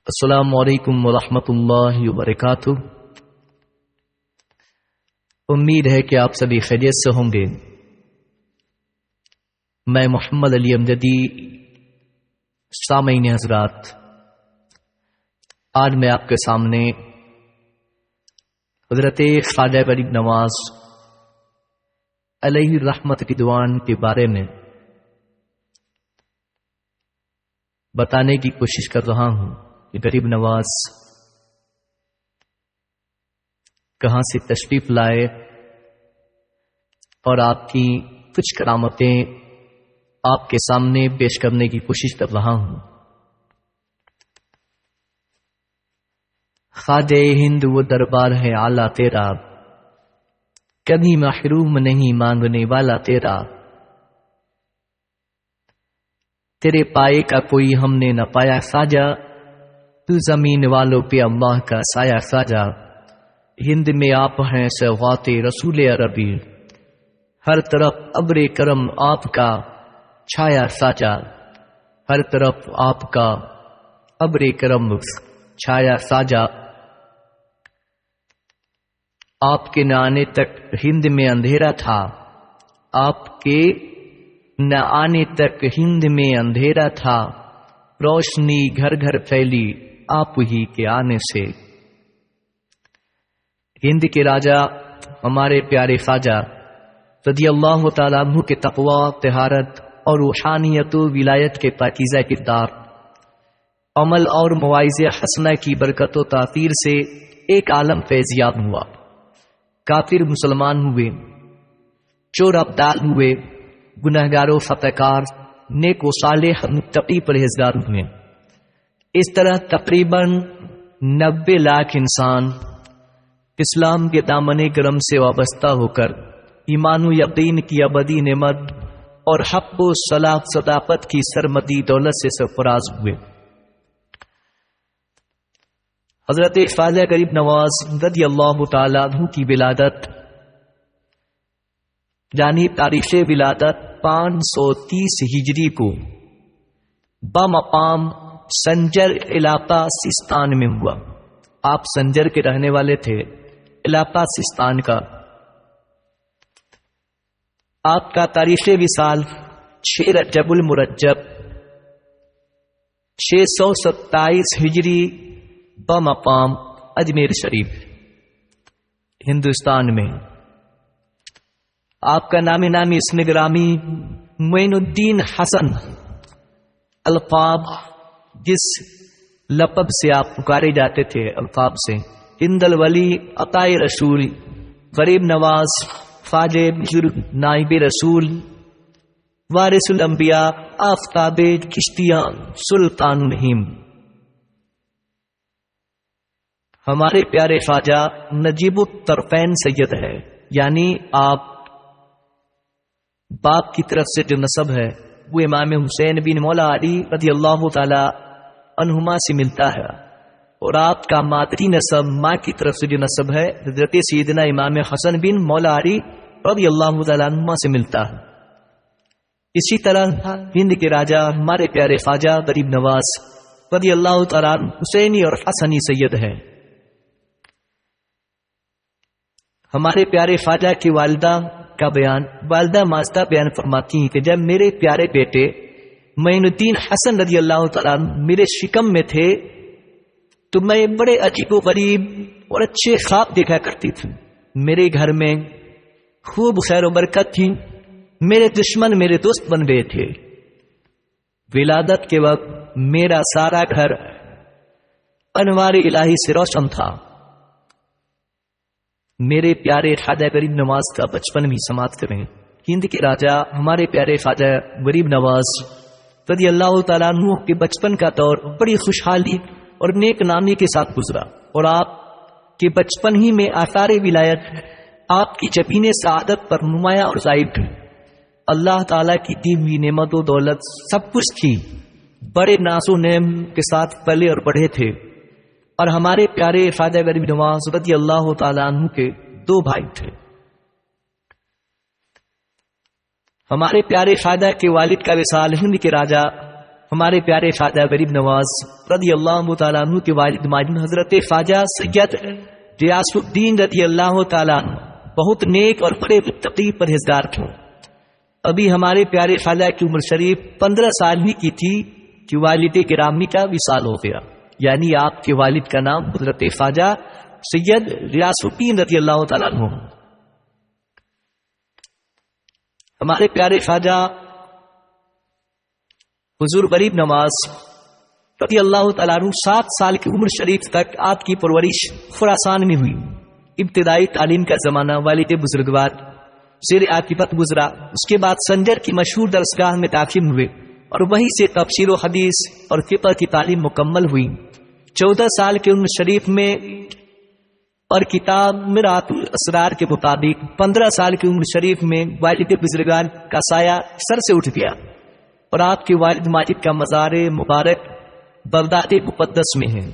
السلام علیکم ورحمۃ اللہ وبرکاتہ۔ امید ہے کہ آپ سبھی خیریت سے ہوں گے۔ میں محمد علی امجدی، سامعین حضرات، آج میں آپ کے سامنے حضرت خواجہ غریب نواز علیہ الرحمت کی دیوان کے بارے میں بتانے کی کوشش کر رہا ہوں کہ غریب نواز کہاں سے تشریف لائے اور آپ کی کچھ کرامتیں آپ کے سامنے پیش کرنے کی کوشش کر رہا ہوں۔ خواجہ ہند وہ دربار ہے اعلیٰ تیرا، کبھی محروم نہیں مانگنے والا تیرا، تیرے پائے کا کوئی ہم نے نہ پایا خواجہ، تو زمین والوں پہ اللہ کا سایہ خواجہ، ہند میں آپ ہیں سوغات رسول عربی، ہر طرف ابر کرم آپ کا چھایا خواجہ، ہر طرف آپ کا ابر کرم چھایا خواجہ۔ آپ کے نہ آنے تک ہند میں اندھیرا تھا، آپ کے نہ آنے تک ہند میں اندھیرا تھا، روشنی گھر گھر پھیلی آپ ہی کے آنے سے۔ ہند کے راجا ہمارے پیارے خواجہ رضی اللہ تعالیٰ عنہ کے تقوی، طہارت اور روحانیت و ولایت کے پاکیزہ کردار، عمل اور مواعظ حسنہ کی برکت و تاثیر سے ایک عالم فیضیاب ہوا۔ کافر مسلمان ہوئے، چور ابدال ہوئے، گنہگار و فتحکار، نیک و صالح متقی پرہیزگار ہوئے۔ اس طرح تقریباً 90 لاکھ انسان اسلام کے دامن گرم سے وابستہ ہو کر ایمان و یقین کی ابدی نعمت اور حق و صلاح صداقت کی سرمدی دولت سے سرفراز ہوئے۔ حضرت خواجہ غریب نواز رضی اللہ تعالیٰ عنہ کی ولادت یعنی تاریخ ولادت 530 ہجری کو بمقام سنجر علاقہ سیستان میں ہوا۔ آپ سنجر کے رہنے والے تھے، علاقہ سیستان کا۔ آپ کا تاریخ وصال 6 رجب المرجب 627 ہجری بمقام اجمیر شریف، ہندوستان میں۔ آپ کا نام اسم گرامی معین الدین حسن، القاب جس لقب سے آپ پکارے جاتے تھے، القاب سے ہند الولی، عطائے رسول، غریب نواز، خواجہ بزرگ، نائب رسول، وارث الانبیاء، آفتاب چشتیاں، سلطان الہند۔ ہمارے پیارے خواجہ نجیب الطرفین سید ہے، یعنی آپ باپ کی طرف سے جو نسب ہے وہ امام حسین بن مولا علی رضی اللہ تعالی عنہما سے ملتا ہے، اور آپ کا مادری نسب ماں کی طرف سے جو نسب ہے حضرت سیدنا امام حسن بن مولا علی رضی اللہ تعالی عنہما سے ملتا ہے۔ اسی طرح ہند کے راجا ہمارے پیارے خواجہ غریب نواز رضی اللہ تعالی حسینی اور حسنی سید ہے۔ ہمارے پیارے خواجہ کی والدہ کا بیان، والدہ ماستہ بیان فرماتی ہیں کہ جب میرے پیارے بیٹے معین الدین حسن رضی اللہ تعالیٰ میرے شکم میں تھے تو میں بڑے عجیب و غریب اور اچھے خواب دیکھا کرتی تھی۔ میرے گھر میں خوب خیر و برکت تھی، میرے دشمن میرے دوست بن گئے تھے۔ ولادت کے وقت میرا سارا گھر انوار الہی سے روشن تھا۔ میرے پیارے خواجہ غریب نواز کا بچپن بھی سماعت کریں۔ ہند کے راجا ہمارے پیارے خواجہ غریب نواز رضی اللہ تعالیٰ عنہ کے بچپن کا دور بڑی خوشحالی اور نیک نامی کے ساتھ گزرا، اور آپ کے بچپن ہی میں آثار ولایت آپ کی جبین سعادت پر نمایاں اور ظاہر تھے۔ اللہ تعالیٰ کی دی ہوئی نعمت و دولت سب کچھ تھی، بڑے ناز و نعم کے ساتھ پلے اور بڑھے تھے۔ اور ہمارے پیارے خواجہ غریب نواز رضی اللہ تعالیٰ عنہ کے 2 بھائی تھے۔ ہمارے پیارے خواجہ کے والد کا وصال ہند کے راجا ہمارے پیارے خواجہ غریب نواز رضی اللہ تعالیٰ عنہ کے والد ماجد حضرت خواجہ سید ریاض الدین رضی اللہ تعالیٰ عنہ بہت نیک اور بڑے متقی پرہیزگار تھے۔ ابھی ہمارے پیارے خواجہ کی عمر شریف 15 سال ہی کی تھی کہ والد گرامی کا وصال ہو گیا، یعنی آپ کے والد کا نام حضرت خواجہ سید ریاض الدین رضی اللہ تعالیٰ عنہ۔ ہمارے پیارے خواجہ حضور غریب نواز رضی اللہ تعالیٰ عنہ 7 سال کی عمر شریف تک آپ کی پرورش خراسان میں ہوئی۔ ابتدائی تعلیم کا زمانہ والد بزرگوار زیر عاقبت گزرا، اس کے بعد سنجر کی مشہور درسگاہ میں داخل ہوئے اور وہیں سے تفسیر و حدیث اور فقہ کی تعلیم مکمل ہوئی۔ 14 سال کی عمر شریف میں اور کتاب مرات الاسرار کے مطابق 15 سال کی عمر شریف میں والد بزرگان کا سایہ سر سے اٹھ گیا اور آپ کے والد ماجد کا مزار مبارک بغداد مقدس میں ہے۔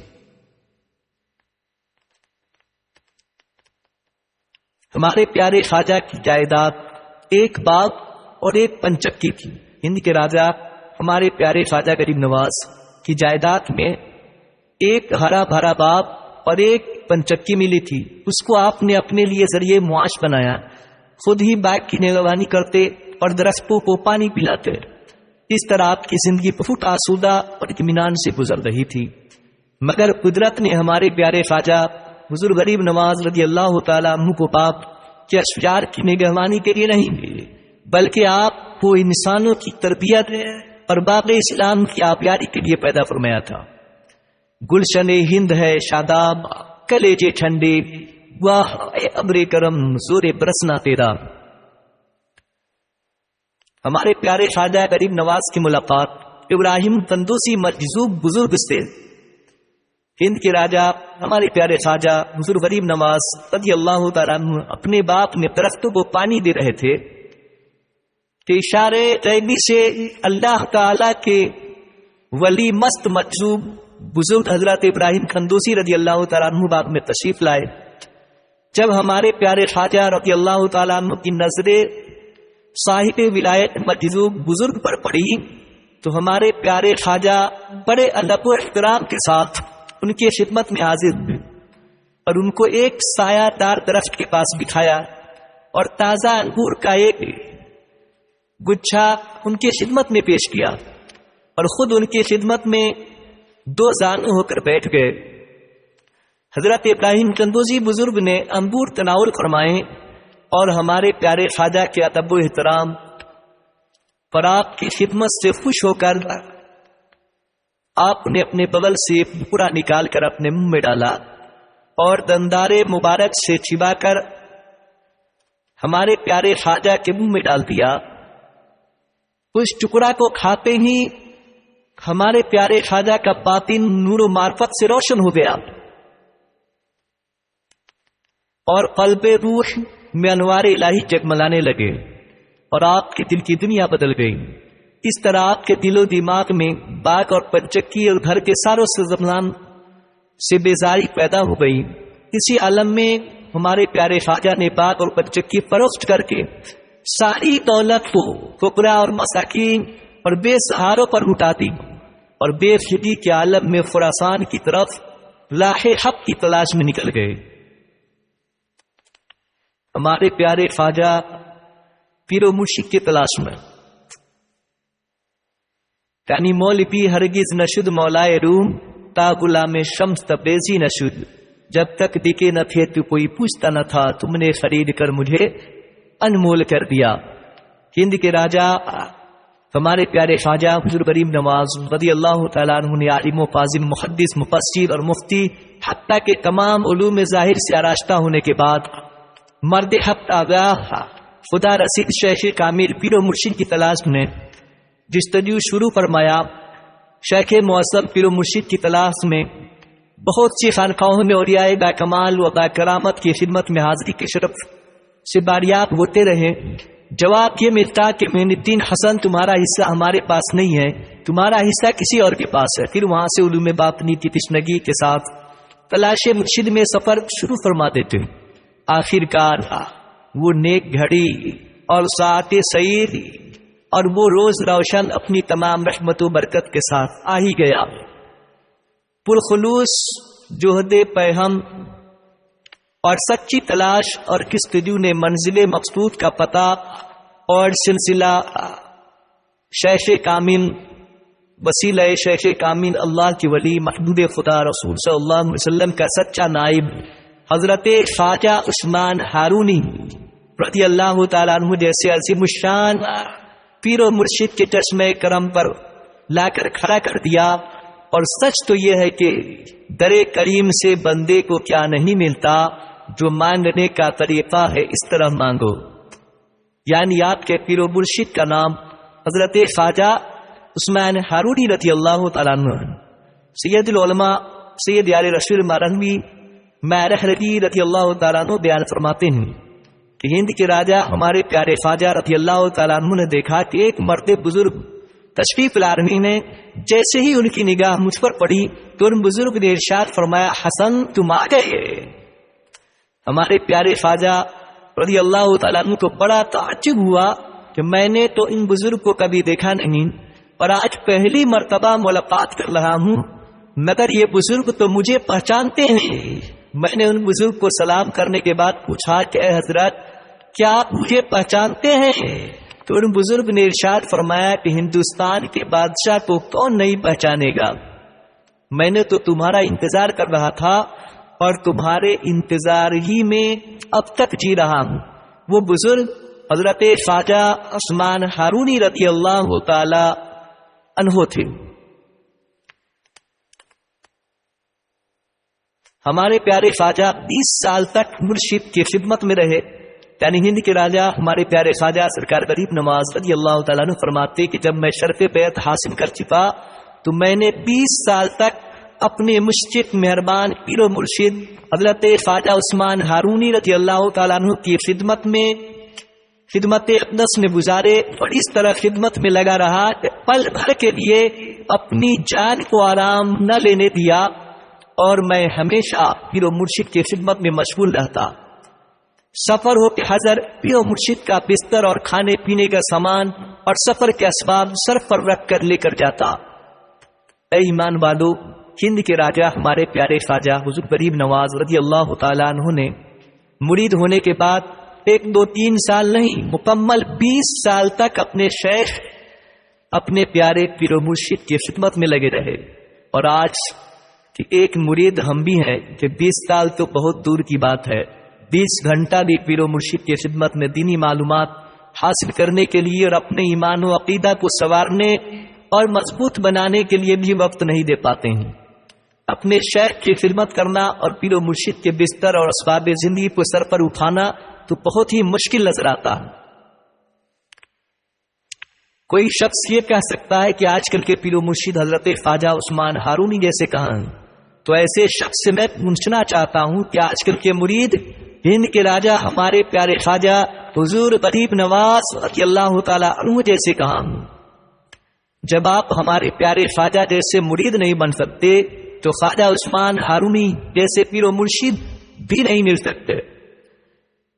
ہمارے پیارے خواجہ کی جائیداد ایک باغ اور ایک پنچکی تھی۔ ہند کے راجا ہمارے پیارے خواجہ غریب نواز کی جائیداد میں ایک ہرا بھرا باغ اور ایک پنچکی ملی تھی۔ اس کو آپ نے اپنے لیے ذریعے معاش بنایا، خود ہی باغ کی نگرانی کرتے اور درختوں کو پانی پلاتے۔ اس طرح آپ کی زندگی بہت آسودہ اور اطمینان سے گزر رہی تھی، مگر قدرت نے ہمارے پیارے خواجہ حضور غریب نواز رضی اللہ تعالیٰ عنہ کو باپ کے اشجار کی نگہبانی کے لیے نہیں ملے، بلکہ آپ کو انسانوں کی تربیت اور باغ اسلام کی آبیاری کے لیے پیدا فرمایا تھا۔ گلشن ہند ہے شاداب کلیجے ٹھنڈے، واہ اے ابر کرم زور برسنا تیرا۔ ہمارے پیارے خواجہ غریب نواز کی ملاقات ابراہیم تندوسی مجذوب بزرگ سے، ہند کے راجا ہمارے پیارے خواجہ حضور غریب نواز رضی اللہ تعالیٰ عنہ اپنے باپ میں درختوں کو پانی دے رہے تھے کہ اشارے غیبی سے اللہ تعالی کے ولی مست مجذوب بزرگ حضرت ابراہیم تندوسی رضی اللہ تعالیٰ عنہ باغ میں تشریف لائے۔ جب ہمارے پیارے خواجہ رضی اللہ تعالیٰ عنہ کی نظریں صاحب ولایت مجذوب بزرگ پر پڑی تو ہمارے پیارے خواجہ بڑے ادب و احترام کے ساتھ ان کی خدمت میں حاضر ہوئے اور ان کو ایک سایہ دار درخت کے پاس بٹھایا اور تازہ انگور کا ایک گچھا ان کی خدمت میں پیش کیا اور خود ان کی خدمت میں 2 زانو ہو کر بیٹھ گئے۔ حضرت ابراہیم تندوسی بزرگ نے انگور تناول فرمائے اور ہمارے پیارے خواجہ کے ادب و احترام پر آپ کی خدمت سے خوش ہو کر آپ نے اپنے بغل سے پورا نکال کر اپنے منہ میں ڈالا اور دندارے مبارک سے چبا کر ہمارے پیارے خواجہ کے منہ میں ڈال دیا۔ اس ٹکڑا کو کھاتے ہی ہمارے پیارے خواجہ کا باطن نور و معرفت سے روشن ہو گیا اور قلب روح میں انوار الہی جگملانے لگے اور آپ کے دل کی دنیا بدل گئی۔ اس طرح آپ کے دل و دماغ میں باغ اور پنچکی اور گھر کے ساروں سرزمین سے بیزاری پیدا ہو گئی۔ اسی عالم میں ہمارے پیارے خواجہ نے باغ اور پنچکی فروخت کر کے ساری دولت کو فقراء اور مساکین اور بے سہاروں پر لوٹا دی اور بے فکری کے عالم میں خراسان کی طرف لاہ حق کی تلاش میں نکل گئے۔ ہمارے پیارے خواجہ پیر و مرشد کی تلاش میں، یعنی مولوی ہرگز نشد مولائے روم تا غلام شمس تبریزی نشد، جب تک دکھے نہ تھے تو کوئی پوچھتا نہ تھا، تم نے خرید کر مجھے انمول کر دیا۔ ہند کے راجا ہمارے پیارے خواجہ حضور غریب نواز رضی اللہ تعالیٰ عنہ نے عالم و فاضل محدث مفسر اور مفتی حتیٰ کے تمام علوم ظاہر سے آراستہ ہونے کے بعد مرد حق آگاہ خدا رسید شیخ کامل پیر و مرشد کی تلاش میں جستجو شروع فرمایا۔ شیخ معظم پیر و مرشد کی تلاش میں بہت سی خانقاہوں میں اولیاء با کمال و با کرامت کی خدمت میں حاضری کے شرف سے باریاب ہوتے رہے۔ جواب یہ ملتا کہ معین الدین حسن تمہارا حصہ ہمارے پاس نہیں ہے، تمہارا حصہ کسی اور کے پاس ہے۔ پھر وہاں سے علوم باطنی کی تشنگی کے ساتھ تلاش مرشد میں سفر شروع فرما دیتے۔ آخر کار وہ نیک گھڑی اور ساعت سعید اور وہ روز روشن اپنی تمام رحمت و برکت کے ساتھ آ ہی گیا۔ پرخلوص جہد پیہم اور سچی تلاش اور جستجو نے منزل مقصود کا پتہ اور سلسلہ شیخ کامل، وسیلہ شیخ کامل، اللہ کی ولی، محبوب خدا رسول صلی اللہ علیہ وسلم کا سچا نائب حضرت خواجہ عثمان ہارونی رضی اللہ تعالیٰ عنہ جیسے عظیم الشان پیر و مرشد کے چشمے کرم پر لا کر کھڑا کر دیا۔ اور سچ تو یہ ہے کہ در کریم سے بندے کو کیا نہیں ملتا، جو مانگنے کا طریقہ ہے اس طرح مانگو۔ یعنی آپ کے پیر و مرشد کا نام حضرت خواجہ عثمان ہارونی رضی اللہ تعالیٰ عنہ، سید العلماء سید یار رسول مارنوی میرح رضی اللہ تعالیٰ عنہ بیان فرماتے ہیں کہ ہند کے راجہ ہمارے پیارے خواجہ رضی اللہ تعالیٰ عنہ نے دیکھا کہ ایک مرد بزرگ تشریف لارمی میں جیسے ہی ان کی نگاہ مجھ پر پڑی تو ان بزرگ نے ارشاد فرمایا، حسن تم آ گئے۔ ہمارے پیارے خواجہ رضی اللہ تعالیٰ عنہ کو بڑا تعجب ہوا کہ میں نے تو ان بزرگ کو کبھی دیکھا نہیں اور آج پہلی مرتبہ ملاقات کر رہا ہوں، مگر یہ بزرگ تو مجھے پہچانتے ہیں۔ میں نے ان بزرگ کو سلام کرنے کے بعد پوچھا کہ اے حضرت کیا آپ مجھے پہچانتے ہیں؟ تو ان بزرگ نے ارشاد فرمایا کہ ہندوستان کے بادشاہ کو کون نہیں پہچانے گا، میں نے تو تمہارا انتظار کر رہا تھا اور تمہارے انتظار ہی میں اب تک جی رہا ہوں۔ وہ بزرگ حضرت خواجہ عثمان ہارونی رضی اللہ تعالی عنہ تھے۔ ہمارے پیارے خواجہ 20 سال تک مرشد کی خدمت میں رہے۔ یعنی ہند کے راجہ ہمارے پیارے خواجہ سرکار غریب نواز رضی اللہ تعالیٰ عنہ فرماتے کہ جب میں شرف بیعت حاصل کر چکا تو میں نے 20 سال تک اپنے مشفق مہربان پیر و مرشد حضرت خواجہ عثمان ہارونی رضی اللہ تعالیٰ عنہ کی خدمت میں خدمت اقدس میں گزارے، اور اس طرح خدمت میں لگا رہا کہ پل بھر کے لیے اپنی جان کو آرام نہ لینے دیا، اور میں ہمیشہ پیر و مرشد کی خدمت میں مشغول رہتا۔ سفر ہو کہ حضر پیر و مرشد کا بستر اور کھانے پینے کا سامان اور سفر کے اسباب سر پر رکھ کر لے کر جاتا۔ اے ایمان والو، ہند کے راجہ ہمارے پیارے خواجہ حضور غریب نواز رضی اللہ تعالیٰ عنہ نے مرید ہونے کے بعد 1 2 3 سال نہیں، مکمل 20 سال تک اپنے شیخ اپنے پیارے پیر و مرشد کی خدمت میں لگے رہے۔ اور آج کہ ایک مرید ہم بھی ہیں کہ 20 سال تو بہت دور کی بات ہے، 20 گھنٹہ بھی پیر و مرشد کی خدمت میں دینی معلومات حاصل کرنے کے لیے اور اپنے ایمان و عقیدہ کو سنوارنے اور مضبوط بنانے کے لیے بھی وقت نہیں دے پاتے ہیں۔ اپنے شیخ کی خدمت کرنا اور پیر و مرشد کے بستر اور اسباب زندگی کو سر پر اٹھانا تو بہت ہی مشکل نظر آتا ہے۔ کوئی شخص یہ کہہ سکتا ہے کہ آج کل کے پیر و مرشد حضرت خواجہ عثمان ہارونی جیسے کہاں ہیں، تو ایسے شخص سے میں پوچھنا چاہتا ہوں کہ آج کل کے مرید ہند کے راجہ ہمارے پیارے خواجہ حضور غریب نواز رضی اللہ تعالی عنہ جیسے کہاں ہیں؟ جب آپ ہمارے پیارے خواجہ جیسے مرید نہیں بن سکتے تو خواجہ عثمان ہارونی جیسے پیر و مرشد بھی نہیں مل سکتے،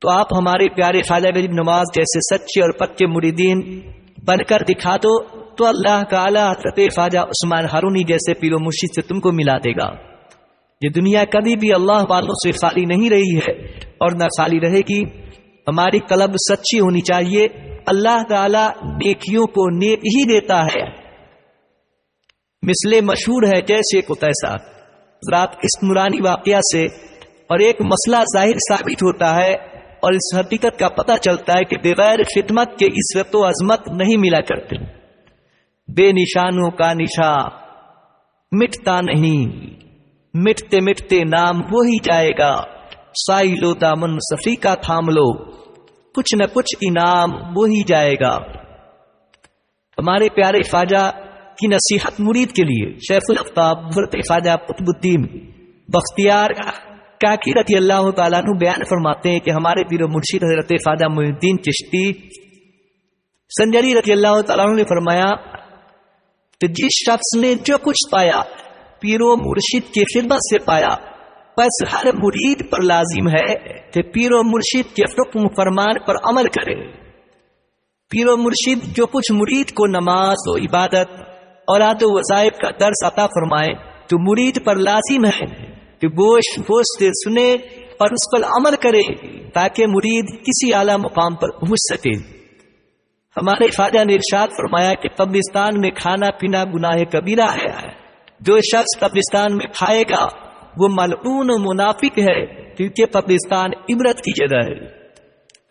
تو آپ ہمارے پیارے خواجہ غریب نواز جیسے سچے اور پکے مریدین بن کر دکھا دو، تو اللہ تعالی حضرت خواجہ عثمان ہارونی جیسے پیر و مرشد سے تم کو ملا دے گا۔ یہ دنیا کبھی بھی اللہ والوں سے خالی نہیں رہی ہے اور نہ خالی رہے گی۔ ہماری طلب سچی ہونی چاہیے۔ اللہ تعالی نیکیوں کو نیک ہی دیتا ہے، مثل مشہور ہے جیسے کو تیسا۔ رات اس نورانی واقعہ سے اور ایک مسئلہ ظاہر ثابت ہوتا ہے اور اس حقیقت کا پتہ چلتا ہے کہ بغیر خدمت کے عزت و عظمت نہیں ملا کرتے۔ بے نشانوں کا نشان مٹتا نہیں، مٹتے مٹتے نام وہی جائے گا۔ سائلو دامن صفی کا تھام لو، کچھ نہ کچھ انعام وہی جائے گا۔ ہمارے پیارے خواجہ کی نصیحت مرید کے لیے شیخ الافطاب حضرت خواجہ قطب الدین بختیار کاکی رضی اللہ تعالیٰ عنہ بیان فرماتے ہیں کہ ہمارے پیر و مرشد حضرت خواجہ معین الدین چشتی سنجری رضی اللہ تعالیٰ عنہ نے فرمایا کہ جس شخص نے جو کچھ پایا پیر و مرشد کی خدمت سے پایا، بس ہر مرید پر لازم ہے کہ پیر و مرشد کے حکم فرمان پر عمل کرے۔ پیر و مرشد جو کچھ مرید کو نماز و عبادت اور آداب و وظائف کا درس عطا فرمائے تو مرید پر لازم ہے کہ گوش سے سنے اور اس پر عمل کرے تاکہ مرید کسی اعلیٰ مقام پر پہنچ سکے۔ ہمارے خواجہ نے ارشاد فرمایا کہ قبرستان میں کھانا پینا گناہ کبیرہ ہے، جو شخص قبرستان میں کھائے گا وہ ملعون و منافق ہے، کیونکہ قبرستان عبرت کی جگہ ہے۔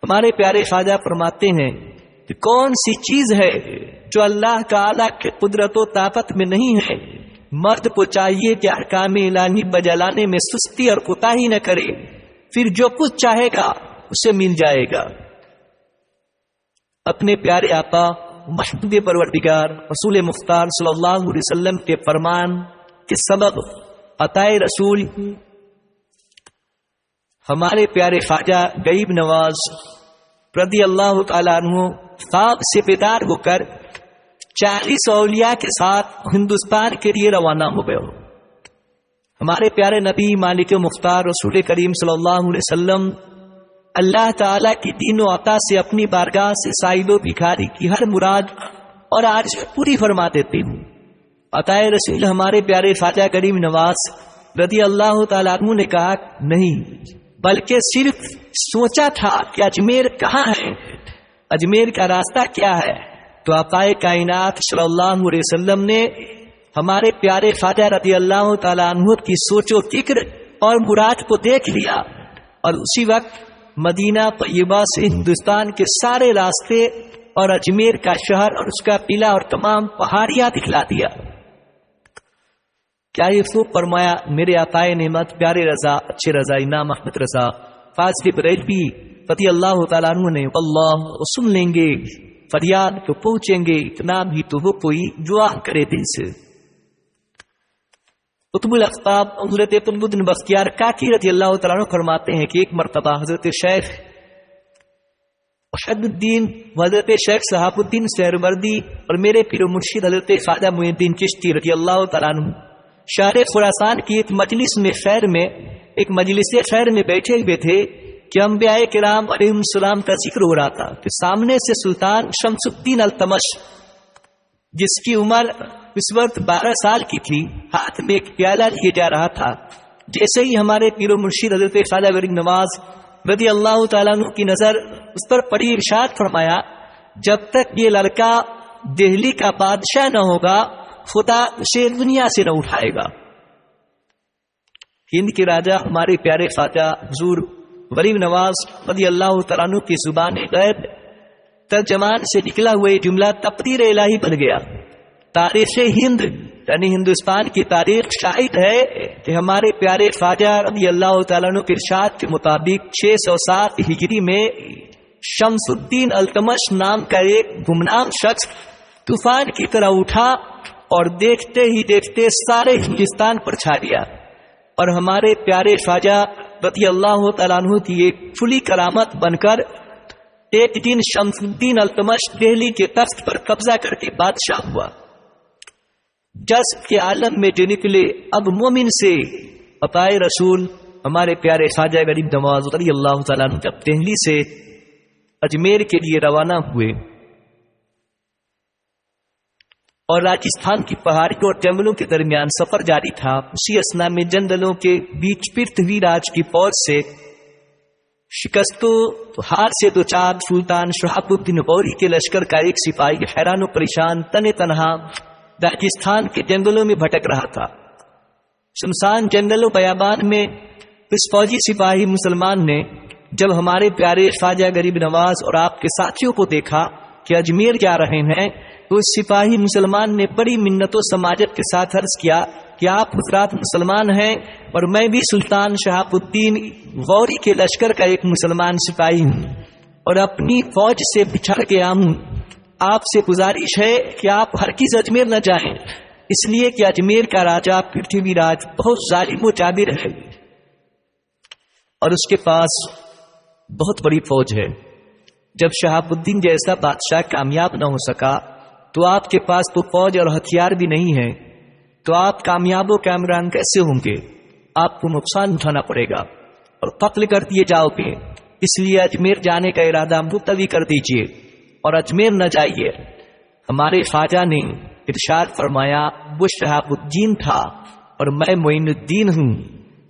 ہمارے پیارے خواجہ فرماتے ہیں کہ کون سی چیز ہے جو اللہ تعالیٰ کی قدرت و طاقت میں نہیں ہے؟ مرد کو چاہیے کہ احکام الہی بجا لانے میں سستی اور کوتاہی نہ کرے، پھر جو کچھ چاہے گا اسے مل جائے گا۔ اپنے پیارے آقا محبوب پروردگار رسول مختار صلی اللہ علیہ وسلم کے فرمان کے سبب عطائے رسول ہمارے پیارے خواجہ غریب نواز رضی اللہ تعالیٰ عنہ خواب سے بیدار ہو کر 40 اولیاء کے ساتھ ہندوستان کے لیے روانہ ہو گئے۔ ہمارے پیارے نبی مالک مختار رسول کریم صلی اللہ علیہ وسلم اللہ تعالیٰ کی دین و عطا سے اپنی بارگاہ سے سائل و بھکاری کی ہر مراد اور آج پوری فرما دیتے ہوں۔ عطائے رسول ہمارے پیارے خواجہ غریب نواز رضی اللہ تعالیٰ عنہ نے کہا نہیں، بلکہ صرف سوچا تھا کہ اجمیر کہاں ہے، اجمیر کا راستہ کیا ہے، تو آقائے کائنات صلی اللہ علیہ وسلم نے ہمارے پیارے خواجہ رضی اللہ تعالیٰ عنہ کی سوچ و فکر اور مراد کو دیکھ لیا، اور اسی وقت مدینہ طیبہ سے ہندوستان کے سارے راستے اور اجمیر کا شہر اور اس کا قلعہ اور تمام پہاڑیاں دکھلا دیا۔ کیا یہ خوب فرمایا میرے عطائے نعمت پیارے رضا اچھے رضا انعام احمد رضا فاضل بریلوی رضی اللہ تعالیٰ عنہ نے اللہ سن لیں گے، فریاد تو پہنچیں گے، اتنا بھی تو وہ کوئی دعا کرے دل سے۔ قطب الاقطاب حضرت قطب الدین بختیار کاکی رضی اللہ تعالیٰ عنہ فرماتے ہیں کہ ایک مرتبہ حضرت شیخ وحد الدین حضرت شیخ صحاب الدین سہروردی اور میرے پیر و مرشد حضرت خواجہ معین الدین چشتی رضی اللہ تعالیٰ عنہ شہر خراسان کی ایک مجلس خیر میں بیٹھے ہوئے تھے کہ انبیاء کرام علیہم السلام کا ذکر ہو رہا تھا کہ سامنے سے سلطان شمس الدین التمش جس کی عمر اس وقت 12 سال کی تھی ہاتھ میں ایک پیالہ لیے جا رہا تھا۔ جیسے ہی ہمارے پیر و مرشد حضرت خواجہ غریب نواز رضی اللہ تعالیٰ عنہ کی نظر اس پر پڑی، ارشاد فرمایا جب تک یہ لڑکا دہلی کا بادشاہ نہ ہوگا خدا اسے دنیا سے نہ اٹھائے گا۔ ہند کے راجا ہمارے پیارے خواجہ حضور غریب نواز رضی اللہ تعالیٰ عنہ کی زبان غیب ترجمان سے نکلا ہوا یہ جملہ تقدیر الہی بن گیا۔ تاریخ ہند یعنی ہندوستان کی تاریخ شاہد ہے کہ ہمارے پیارے خواجہ رضی اللہ تعالیٰ عنہ کے ارشاد کے مطابق 607 ہجری میں شمس الدین التمش نام کا ایک گمنام شخص طوفان کی طرح اٹھا اور دیکھتے ہی دیکھتے سارے ہندوستان پر چھا گیا، اور ہمارے پیارے خواجہ رضی اللہ تعالیٰ عنہ کی ایک کھلی کرامت بن کر ایک دن شمس الدین التمش دہلی کے تخت پر قبضہ کر کے بادشاہ ہوا۔ جذب کے عالم میں جو نکلے اب مومن سے عطائے رسول ہمارے پیارے خواجہ غریب نواز رضی اللہ تعالیٰ عنہ جب دہلی سے اجمیر کے لیے روانہ ہوئے اور راجستھان کی پہاڑیوں اور جنگلوں کے درمیان سفر جاری تھا، اسی اثنا میں جنگلوں کے بیچ پرتھوی راج کی فوج سے شکستوں ہار سے دوچار سلطان شہاب الدین غوری کے لشکر کا ایک سپاہی حیران و پریشان تن تنہا راجستھان کے جنگلوں میں بھٹک رہا تھا۔ شمسان جنگل و بیابان میں اس فوجی سپاہی مسلمان نے جب ہمارے پیارے خواجہ غریب نواز اور آپ کے ساتھیوں کو دیکھا کہ اجمیر جا رہے ہیں تو اس سپاہی مسلمان نے بڑی منت و سماجت کے ساتھ عرض کیا کہ آپ حضرات مسلمان ہیں اور میں بھی سلطان شہاب الدین غوری کے لشکر کا ایک مسلمان سپاہی ہوں اور اپنی فوج سے بچھڑ گیا ہوں، آپ سے گزارش ہے کہ آپ ہرگز اجمیر نہ جائیں، اس لیے کہ اجمیر کا راجا پرتھوی راج بہت ظالم و جابر ہے اور اس کے پاس بہت بڑی فوج ہے۔ جب شہاب الدین جیسا بادشاہ کامیاب نہ ہو سکا تو آپ کے پاس تو فوج اور ہتھیار بھی نہیں ہے، تو آپ کامیاب و کامران کیسے ہوں گے؟ آپ کو نقصان اٹھانا پڑے گا اور قتل کر دیے جاؤ گے، اس لیے اجمیر جانے کا ارادہ ملتوی کر دیجیے اور اجمیر نہ جائیے۔ ہمارے خواجہ نے ارشاد فرمایا وہ شہاب الدین تھا اور میں معین الدین ہوں۔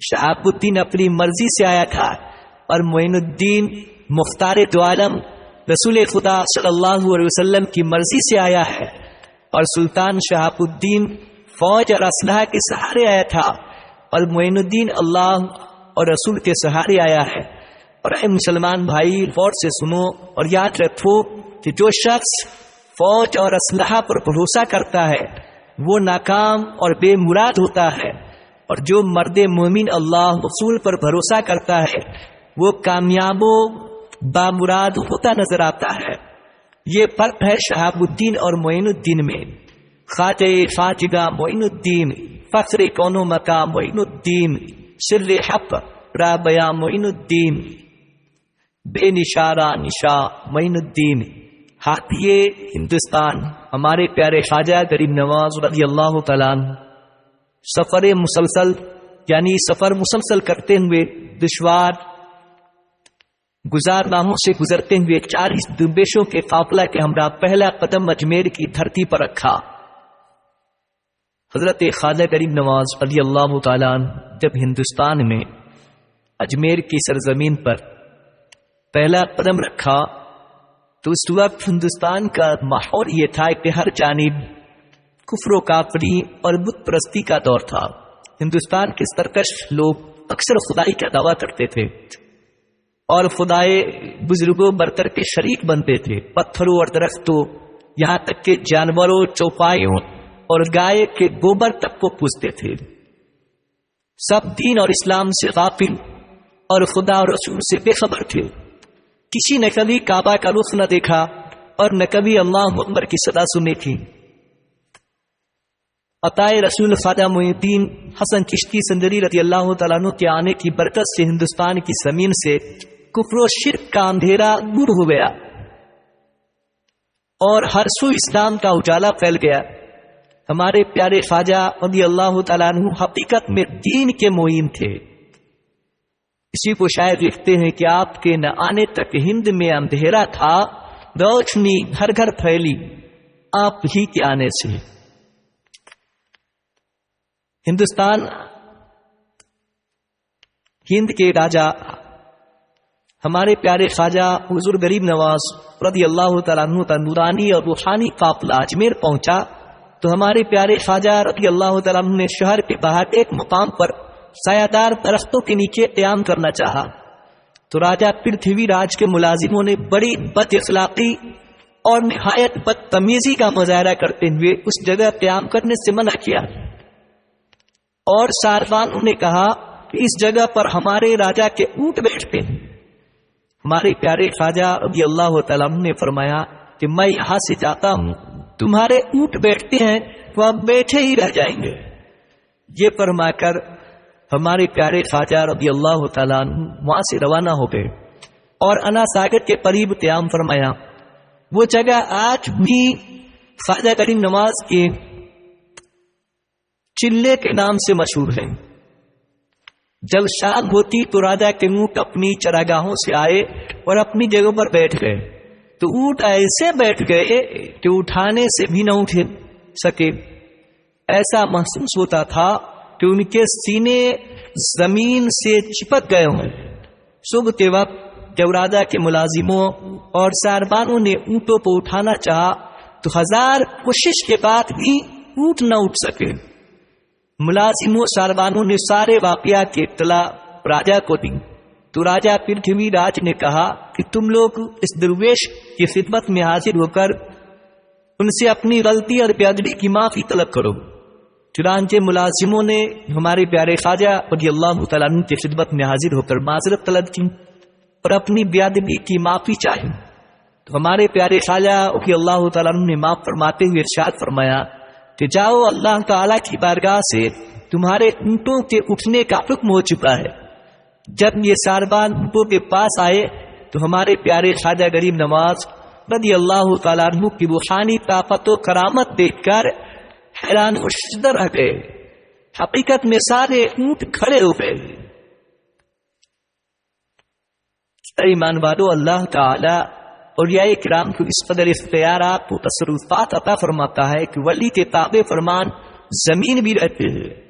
شہاب الدین اپنی مرضی سے آیا تھا اور معین الدین مختار دو عالم رسول خدا صلی اللہ علیہ وسلم کی مرضی سے آیا ہے، اور سلطان شہاب الدین فوج اور اسلحہ کے سہارے آیا تھا اور معین الدین اللہ اور رسول کے سہارے آیا ہے۔ اور اے مسلمان بھائی، غور سے سنو اور یاد رکھو کہ جو شخص فوج اور اسلحہ پر بھروسہ کرتا ہے وہ ناکام اور بے مراد ہوتا ہے، اور جو مرد مومن اللہ رسول پر بھروسہ کرتا ہے وہ کامیاب و بامراد ہوتا نظر آتا ہے۔ یہ فرق ہے شہاب الدین اور معین الدین میں۔ خواجہ خواجگاہ معین الدین، فخر کون و مقام معین الدین، سر حق را بیاں معین الدین، بے نشارہ نشا معین الدین، حاکیے ہندوستان ہمارے پیارے خواجہ غریب نواز رضی اللہ تعالیٰ عنہ سفر مسلسل یعنی سفر مسلسل کرتے ہوئے دشوار گزارناموں سے گزرتے ہوئے 40 درویشوں کے قافلہ کے ہمراہ پہلا قدم اجمیر کی دھرتی پر رکھا۔ حضرت خواجہ غریب نواز رضی اللہ تعالیٰ عنہ جب ہندوستان میں اجمیر کی سرزمین پر پہلا قدم رکھا تو اس وقت ہندوستان کا ماحول یہ تھا کہ ہر جانب کفر و کافری اور بت پرستی کا دور تھا۔ ہندوستان کے سرکش لوگ اکثر خدائی کا دعویٰ کرتے تھے اور خدائے بزرگوں برتر کے شریک بنتے تھے، پتھروں اور درختوں، یہاں تک کہ جانوروں، چوپایوں اور گائے کے گوبر تک کو پوجتے تھے۔ سب دین اور اسلام سے غافل اور خدا اور رسول سے بے خبر تھے۔ کسی نے کبھی کعبہ کا رخ نہ دیکھا اور نہ کبھی اللہ اکبر کی صدا سنی تھی۔ عطائے رسول خواجہ معین الدین حسن چشتی سندری رضی اللہ تعالیٰ عنہ کے آنے کی برکت سے ہندوستان کی زمین سے کفر و شرک کا اندھیرا دور ہو گیا اور ہر سو اسلام کا اجالا پھیل گیا۔ ہمارے پیارے خواجہ رضی اللہ تعالیٰ عنہ حقیقت میں دین کے معین تھے۔ اسی کو شاید لکھتے ہیں کہ آپ کے نہ آنے تک ہند میں اندھیرا تھا، روشنی گھر گھر پھیلی آپ ہی کے آنے سے۔ ہندوستان ہند کے راجا ہمارے پیارے خواجہ حضور غریب نواز رضی اللہ تعالیٰ عنہ کا نورانی اور روحانی قافلہ اجمیر پہنچا تو ہمارے پیارے خواجہ رضی اللہ تعالیٰ عنہ نے شہر کے باہر ایک مقام پر سایہ دار درختوں کے نیچے قیام کرنا چاہا تو راجا پرتھوی راج کے ملازموں نے بڑی بد اخلاقی اور نہایت بدتمیزی کا مظاہرہ کرتے ہوئے اس جگہ قیام کرنے سے منع کیا، اور ساربانوں نے کہا کہ اس جگہ پر ہمارے راجا کے اونٹ بیٹھتے ہیں۔ ہمارے پیارے خواجہ رضی اللہ تعالیٰ عنہ نے فرمایا کہ میں یہاں سے جاتا ہوں، تمہارے اونٹ بیٹھتے ہیں تو آپ بیٹھے ہی رہ جائیں گے۔ یہ فرما کر ہمارے پیارے خواجہ رضی اللہ تعالیٰ عنہ وہاں سے روانہ ہو گئے اور انا ساگر کے قریب قیام فرمایا۔ وہ جگہ آج بھی خواجہ غریب نواز کے چلے کے نام سے مشہور ہے۔ جب شام ہوتی تو راجا کے اونٹ اپنی چراگاہوں سے آئے اور اپنی جگہوں پر بیٹھ گئے تو اونٹ ایسے بیٹھ گئے کہ اٹھانے سے بھی نہ اٹھ سکے۔ ایسا محسوس ہوتا تھا کہ ان کے سینے زمین سے چپک گئے ہوں۔ صبح کے وقت جب راجا کے ملازموں اور ساربانوں نے اونٹوں کو اٹھانا چاہا تو 1000 کوشش کے بعد بھی اونٹ نہ اٹھ سکے۔ ملازموں ساربانوں نے سارے واقعات کی اطلاع راجا کو دی تو راجا پرتھوی راج نے کہا کہ تم لوگ اس درویش کی خدمت میں حاضر ہو کر ان سے اپنی غلطی اور بے ادبی کی معافی طلب کرو۔ چنانچہ ملازموں نے ہمارے پیارے خواجہ رضی اللہ تعالیٰ عنہ کی خدمت میں حاضر ہو کر معذرت طلب کی اور اپنی بے ادبی کی معافی چاہی تو ہمارے پیارے خواجہ رضی اللہ تعالیٰ عنہ نے معاف فرماتے ہوئے ارشاد فرمایا کہ جاؤ، اللہ تعالیٰ کی بارگاہ سے تمہارے اونٹوں کے اٹھنے کا حکم ہو چکا ہے۔ جب یہ ساربان اونٹوں کے پاس آئے تو ہمارے پیارے خواجہ غریب نواز رضی اللہ تعالیٰ عنہ کی روحانی طاقت و کرامت دیکھ کر حیران و شدہ رہ گئے۔ حقیقت میں سارے اونٹ کھڑے ہو گئے۔ ایمان والو، اللہ تعالی اور یہ کرام کو اس قدر اختیارات و تصرفات عطا فرماتا ہے کہ ولی کے تابع فرمان زمین بھی رہتے ہیں